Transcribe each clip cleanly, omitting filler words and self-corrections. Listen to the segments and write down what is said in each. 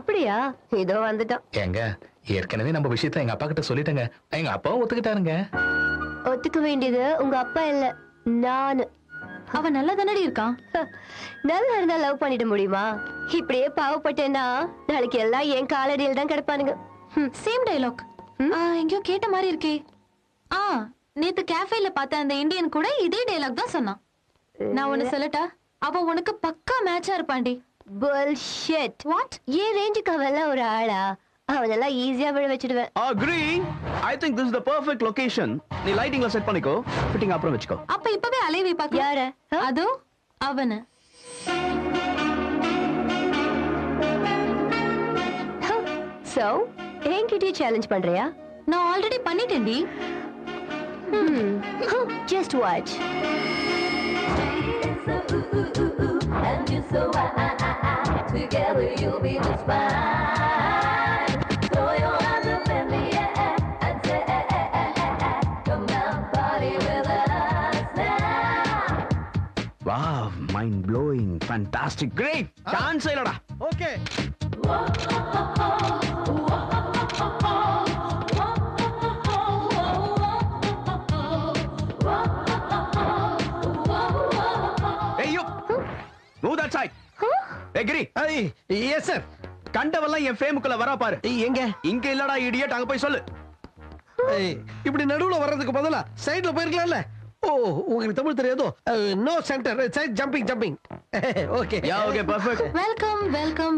அப்படியா? இதோ வந்துட்டோம். எங்க ஏற்கனவே நம்ம விஷயத்த எங்க அப்பா கிட்ட சொல்லிட்டேங்க. எங்க அப்பாவும் ஒத்துக்கிட்டாருங்க. ஒத்துக்க வேண்டியது உங்க அப்பா இல்ல, நானு. அவன் நல்லா தானடி இருக்கான். நல்லா இருந்தா லவ் பண்ணிட முடியுமா? இப்படியே பாவப்பட்டேன்னா நாளைக்கு எல்லாம் என் காலடியில் தான் கிடப்பானுங்க. சேம் டைலாக் எங்கயோ கேட்ட மாதிரி இருக்கே. நேத்து கேஃபேல பார்த்த அந்த இந்தியன் கூட இதே டைலாக் தான் சொன்னான். நான் ஒன்னு சொல்லட்டா, அவன் உனக்கு பக்கா மேட்சா இருப்பான்டி. bullshit. What? ஏன் ரேஞ்சுக்கு அவெல்லாம் ஒரு ஆளா? அவனெல்லாம் ஈஸியா விழ வச்சிடுவேன். Agree. I think this is the perfect location. நீ லைட்டிங்ல செட் பண்ணிக்கோ, ஃபிட்டிங் அப்புறம் வெச்சுக்கோ. அப்ப இப்பவே அலைவை பாக்க. யார? அதோ அவன. So, என்கிட்டயே சேலஞ்ச் பண்றியா? நான் already பண்ணிட்டேன்டி. Just watch. And you so together you'll be just fine. Throw your hands up in the air and say, come on, party with us now. Wow, mind blowing, fantastic, great. Chance இல்லடா. Okay. Hey you. Move that side. Hey Giri. Hey, yes sir. கண்டவெல்லாம் என் ஃப்ரேமுக்குள்ள வரா பாரு. எங்க? இங்க இல்லடா idiot, அங்க போய் சொல்லு. இப்படி நடுவுல வர்றதுக்கு பதிலா சைடுல போயிருக்கலாம்ல. ஓ, உங்களுக்கு தமிழ் தெரியாதோ? No center, side jumping. Okay. Yeah, okay, perfect.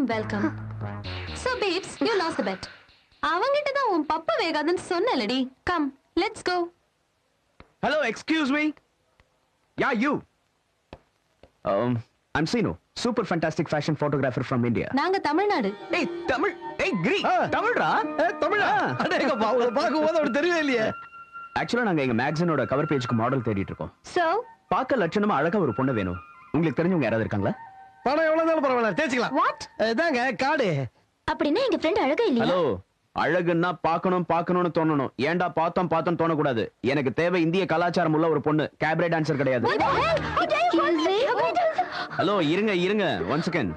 Welcome. So babes, you lost the bet. அவங்கிட்ட தான் உன் Papa வேகாதுன்னு சொன்னலடி. Come, let's go. Hello, excuse me. Yeah, you. I'm Sinu, super fantastic fashion photographer from India. நாங்க Tamil Nadu. Hey, Tamil. Hey, Giri. தமிழ்ரா? தமிழா? அடேங்கப்பா, உங்களை பார்க்கும்போது அப்படி தெரியவே இல்லையே. ஆக்சுவலா நாங்க எங்க மேகசினோட கவர் பேஜ்க்கு மாடல் தேடிட்டு இருக்கோம். So, பார்க்க லட்சணமா அழகா ஒரு பொண்ணு வேணும். உங்களுக்கு தெரிஞ்சவங்க யாராவது இருக்காங்களா? பணம் எவ்வளவு இருந்தாலும் பரவாயில்ல, தேய்ச்சிக்கலாம். What? இதாங்க கார்டு. அப்படின்னா எங்க ஃப்ரெண்ட் அழகா இல்லையா? ஹலோ, அழகுன்னா பார்க்கணும்னு தோணணும். ஏன்டா பார்த்தோம் தோணக்கூடாது. எனக்கு தேவை இந்திய கலாச்சாரம் உள்ள ஒரு பொண்ணு, கேபரே டான்சர் கிடையாது. ஹலோ, இருங்க one second.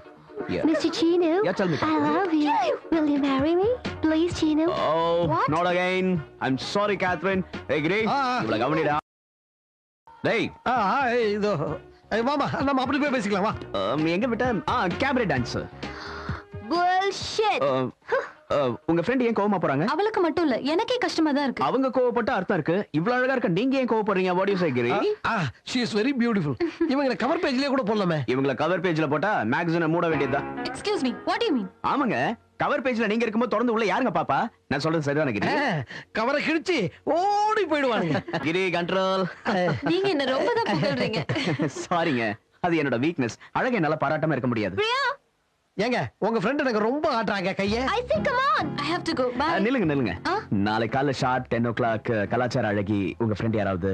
Mr. Chinu, Yeah, tell me. I love you. Will you marry me? Please, Chinu. Oh, What? not again. I'm sorry, Catherine. Hey, Giri. இவ்வளவு கவனிடா. டேய், இதோ மாமா, நம்ம அப்படி போய் பேசிக்கலாம் வா. எங்க விட்ட? Cabaret dancer. Bullshit. உங்க ஃப்ரெண்ட் ஏன் கோவமா போறாங்க? அவளுக்கு மட்டும் இல்ல, எனக்கே கஷ்டமா தான் இருக்கு. அவங்க கோவப்பட்ட அர்த்தம் இருக்கு. இவ்வளவு அழகா இருக்க நீங்க ஏன் கோவப்படுறீங்க? What do you say, Giri? She is very beautiful. இவங்களை கவர் பேஜ்லயே கூட போடலாமே. இவங்கள கவர் பேஜ்ல போட்டா மேகசினை மூட வேண்டியதா? Excuse me, what do you mean? ஆமாங்க, கவர் பேஜ்ல நீங்க இருக்கும்போது தொடர்ந்து உள்ள யாருங்க பாப்பா? நான் சொல்றது சரிதானே கிரி? கவரை கிழிச்சு ஓடி போயிடுவானுங்க. கிரி கண்ட்ரோல். நீங்க என்ன ரொம்ப தான் புகழ்றீங்க. சாரிங்க, அது என்னோட வீக்னஸ். அழகை என்னால பாராட்டாம இருக்க முடியாது. Priya, ஏங்க உங்க ஃப்ரெண்ட் எனக்கு ரொம்ப ஆட்றாங்க கைய. I say come on. I have to go. Bye. நில்லுங்க. நாளை காலைல ஷார்ப் 10 o'clock கலாச்சார அழகி உங்க ஃப்ரெண்ட் யாராவது?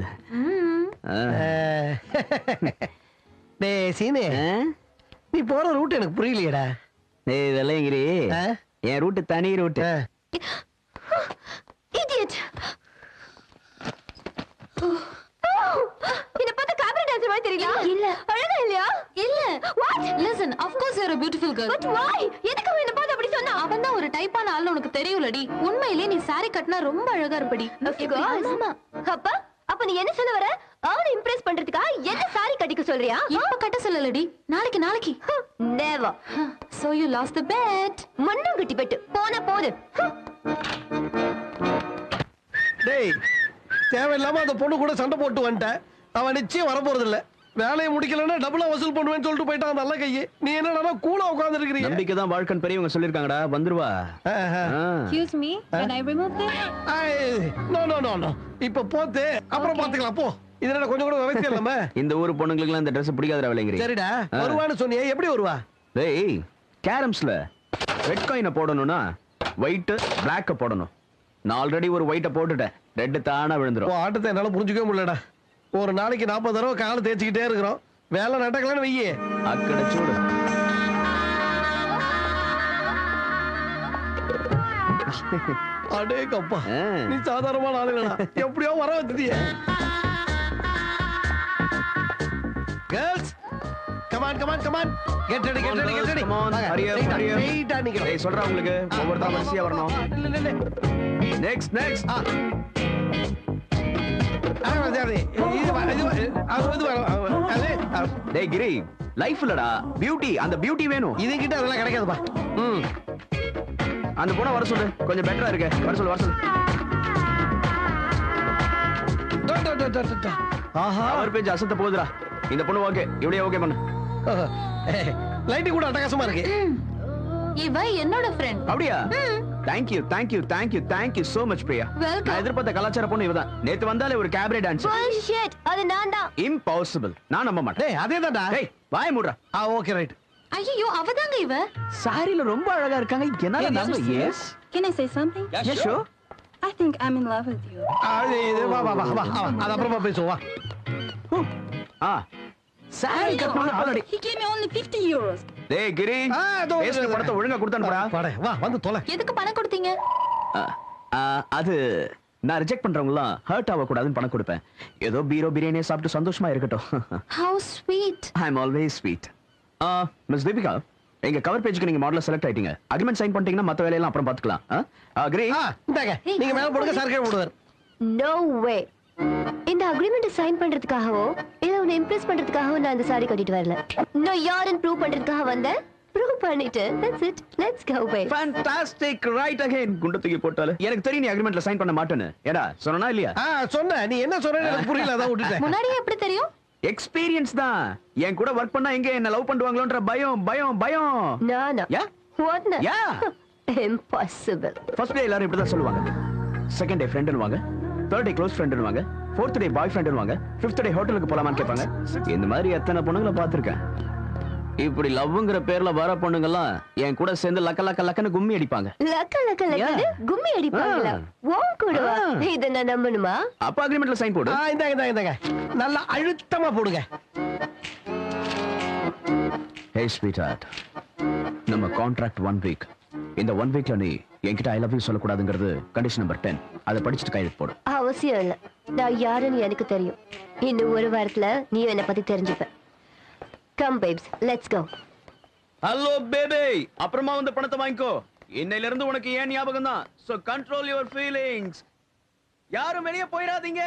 டேய் சீனே, நீ போற ரூட் எனக்கு புரியலையேடா. ஏய் வெள்ளையங்கிரி, என் ரூட் தனி ரூட். Idiot. என்ன பார்த்தா கேபரே டான்சர் மாதிரி தெரியல? இல்ல. அழகா இல்லையா? இல்ல. What? Listen, of course you're a beautiful girl. But why? எதுக்கு அவன் என்ன பார்த்து அப்படி சொன்னா? அவன் தான் ஒரு டைப்பான ஆளு, உனக்கு தெரியும்லடி. உண்மையிலேயே நீ சாரி கட்டினா ரொம்ப அழகா இருப்படி. ஆமா. அப்ப நீ என்ன சொல்ல வர? அவனை இம்ப்ரெஸ் பண்றதுக்கா என்ன சாரி கட்டிக்க சொல்றியா? இப்ப கட்ட சொல்லலடி, நாளைக்கு. Never. So you lost the bet. மண்ணம் கட்டி பெட்டு போன போது. டேய், தேவையில்லாம அந்த பொண்ணு கூட சண்டை போட்டு வந்துட்டேன். அவன் நிச்சயம் வர போறது இல்ல. வேலையை முடிக்கலன்னா டபுளா வசூல் பண்ணுவேன்னு சொல்லிட்டு போயிட்டான் நல்ல கையே. நீ என்னடா கூலா உட்கார்ந்து இருக்கீங்க? நம்பிக்கை தான் வாழ்க்கைன்னு பெரியவங்க சொல்லிருக்காங்கடா, வந்துருவா. Excuse me, can I remove this? No. இப்ப போத்து அப்புறம் பாத்துக்கலாம் போ. இதனால கொஞ்சம் கூட விவசாயம் இல்லாம. இந்த ஊர் பொண்ணுங்களுக்கு இந்த Dress பிடிக்காதடா வெள்ளையங்கிரி. சரிடா, வருவான்னு சொன்னியே, எப்படி வருவா? டேய், கேரம்ஸ்ல ரெட் காயினை போடணும்னா ஒயிட் பிளாக் போடணும். நான் ஆல்ரெடி ஒரு ஒயிட்ட போட்டுட்டேன், ரெட் தானா விழுந்துரும். ஆட்டத்தை என்னால புரிஞ்சுக்கவே முடியலடா. ஒரு நாளைக்கு 40 தடவை காலை தேய்ச்சிக்கிட்டே இருக்கிறோம். வேலை நடக்கலன்னு வையே. அக்கட சூடு. அடே கப்பா, நீ சாதாரணமான ஆளுங்களா? எப்படியோ வர வச்சிட்டியே. Girls, come come on. Get ready. Come on, வாங்க. hurry up, hurry up. Straight ஆ நிக்கணும். டேய் சொல்றா உங்களுக்கு ஒவ்வொருத்தா வரிசையா வரணும். இல்ல. நெக்ஸ்ட் டேய் கிரி லைஃப் இல்லடா பியூட்டி அந்த பியூட்டி வேணும் இது கிட்ட அதெல்லாம் கிடைக்காதுப்பா. அந்த பொண்ணை வர சொல்லு கொஞ்சம் பெட்டரா இருக்கு வர சொல்லு ஆஹா அவர் பேஜ் அசத்த போகுதுடா இந்த பொண்ணு ஓகே இப்படியே ஓகே பண்ணு லைட்டு கூட அட்டகாசமா இருக்கு. இவ என்னோட ஃப்ரெண்ட். அப்படியா thank you so much Priya Welcome. நான் எதிர்பார்த்த கலாச்சார பொண்ணு இவதான் நேத்து வந்தாலே ஒரு கேபரே டான்ஸ் Bullshit. அது நான் தான். இம்பாசிபிள் நான் நம்ப மாட்டேன் டேய் அதேதான்டா. டேய் வாய் மூடுறா ஓகே ரைட். ஐயோ அவதாங்க இவ. சாரில ரொம்ப அழகா இருக்காங்க என்னால நம்ப yes Can I say something? Yes so I think I'm in love with you. வா அது அப்புறமா பேசுவோம் வா. ஆ சாரி கட்டணும் already He gave me only 50 euros. டேய் கிரி அதோ பேசுற படத்தை ஒழுங்கா கொடுத்தானுடா பாடே வா வந்து தொலை. எதுக்கு பணம் கொடுத்தீங்க? அது நான் ரிஜெக்ட் பண்றவங்கலாம் ஹர்ட் ஆக கூடாதுன்னு பணம் கொடுப்பேன் ஏதோ பீரோ பிரியாணியை சாப்பிட்டு சந்தோஷமா இருக்கட்டும் How sweet. I am always sweet miss Deepika எங்க கவர் பேஜ்க்கு நீங்க மாடலா செலக்ட் ஆயிட்டீங்க அக்ரிமெண்ட் சைன் பண்ணிட்டீங்கன்னா மத்த வேலையெல்லாம் அப்புறம் பாத்துக்கலாம் கிரி இந்தாங்க நீங்க மேல போடுங்க சார் கீழ போடுவார். No way. இந்த அக்ரிமெண்ட் சைன் பண்றதுக்காகவோ இல்ல உன்னை இம்ப்ரெஸ் பண்றதுக்காகவோ நான் இந்த சாரி கட்டிட்டு வரல. நான் யாருன்னு ப்ரூவ் பண்றதுக்காக வந்தேன். ப்ரூவ் பண்ணிட்டு that's it. Let's go babe. Fantastic right again குண்டு தூக்கி போட்டால எனக்கு தெரியும் நீ அக்ரிமெண்ட்ல சைன் பண்ண மாட்டேன்னு ஏடா சொன்னா இல்லையா சொன்ன நீ என்ன சொன்னேன்னு எனக்கு புரியல அதான் விட்டுட்டேன். முன்னாடியே எப்படி தெரியும்? எக்ஸ்பீரியன்ஸ் தான் என் கூட ஒர்க் பண்ணா எங்க என்ன லவ் பண்ணுவாங்களோன்ற பயம் நானா? Yeah? What? Yeah. Impossible. First day எல்லாரும் இப்படி தான் சொல்லுவாங்க செகண்ட் டே ஃப்ரெண்ட்னுவாங்க தேர்ட் டே க்ளோஸ் ஃப்ரெண்ட்னுவாங்க ஃபோர்த் டே பாய் ஃப்ரெண்ட்னுவாங்க ஃபிஃப்த் டே ஹோட்டலுக்கு போலாமான்னு கேட்பாங்க இந்த மாதிரி எத்தனை பொண்ணுங்களை பார்த்திருக்கேன் இப்படி லவ்ங்கிற பேர்ல வர பொண்ணுங்கெல்லாம் என் கூட சேர்ந்து லக்கன்னு கும்மி அடிப்பாங்க லக்கன்னு கும்மி அடிப்பாங்களா? உன் கூடவா? இத நான் நம்பணுமா? அப்ப அக்ரிமெண்ட்ல சைன் போடு இந்தாங்க நல்லா அழுத்தமா போடுங்க. ஹே ஸ்வீட் ஹார்ட் நம்ம கான்ட்ராக்ட் 1 வீக் இந்த 1 வீக்ல நீ என்கிட்ட ஐ லவ் யூ சொல்லக்கூடாதுங்கிறது கண்டிஷன் நம்பர் 10 அதை படிச்சுட்டு கையெழுத்து போடு அவசியம் இல்ல. நான் யாருன்னு எனக்கு தெரியும். இன்னும் ஒரு வாரத்துல நீ என்னை பத்தி தெரிஞ்சுப்ப. Come babes, let's go. Hello baby அப்புறமா வந்து பணத்தை வாங்கிக்கோ இன்னையில இருந்து உனக்கு ஏன் ஞாபகம் தான் சோ கண்ட்ரோல் யுவர் ஃபீலிங்ஸ் யாரும் வெளியே போயிடாதீங்க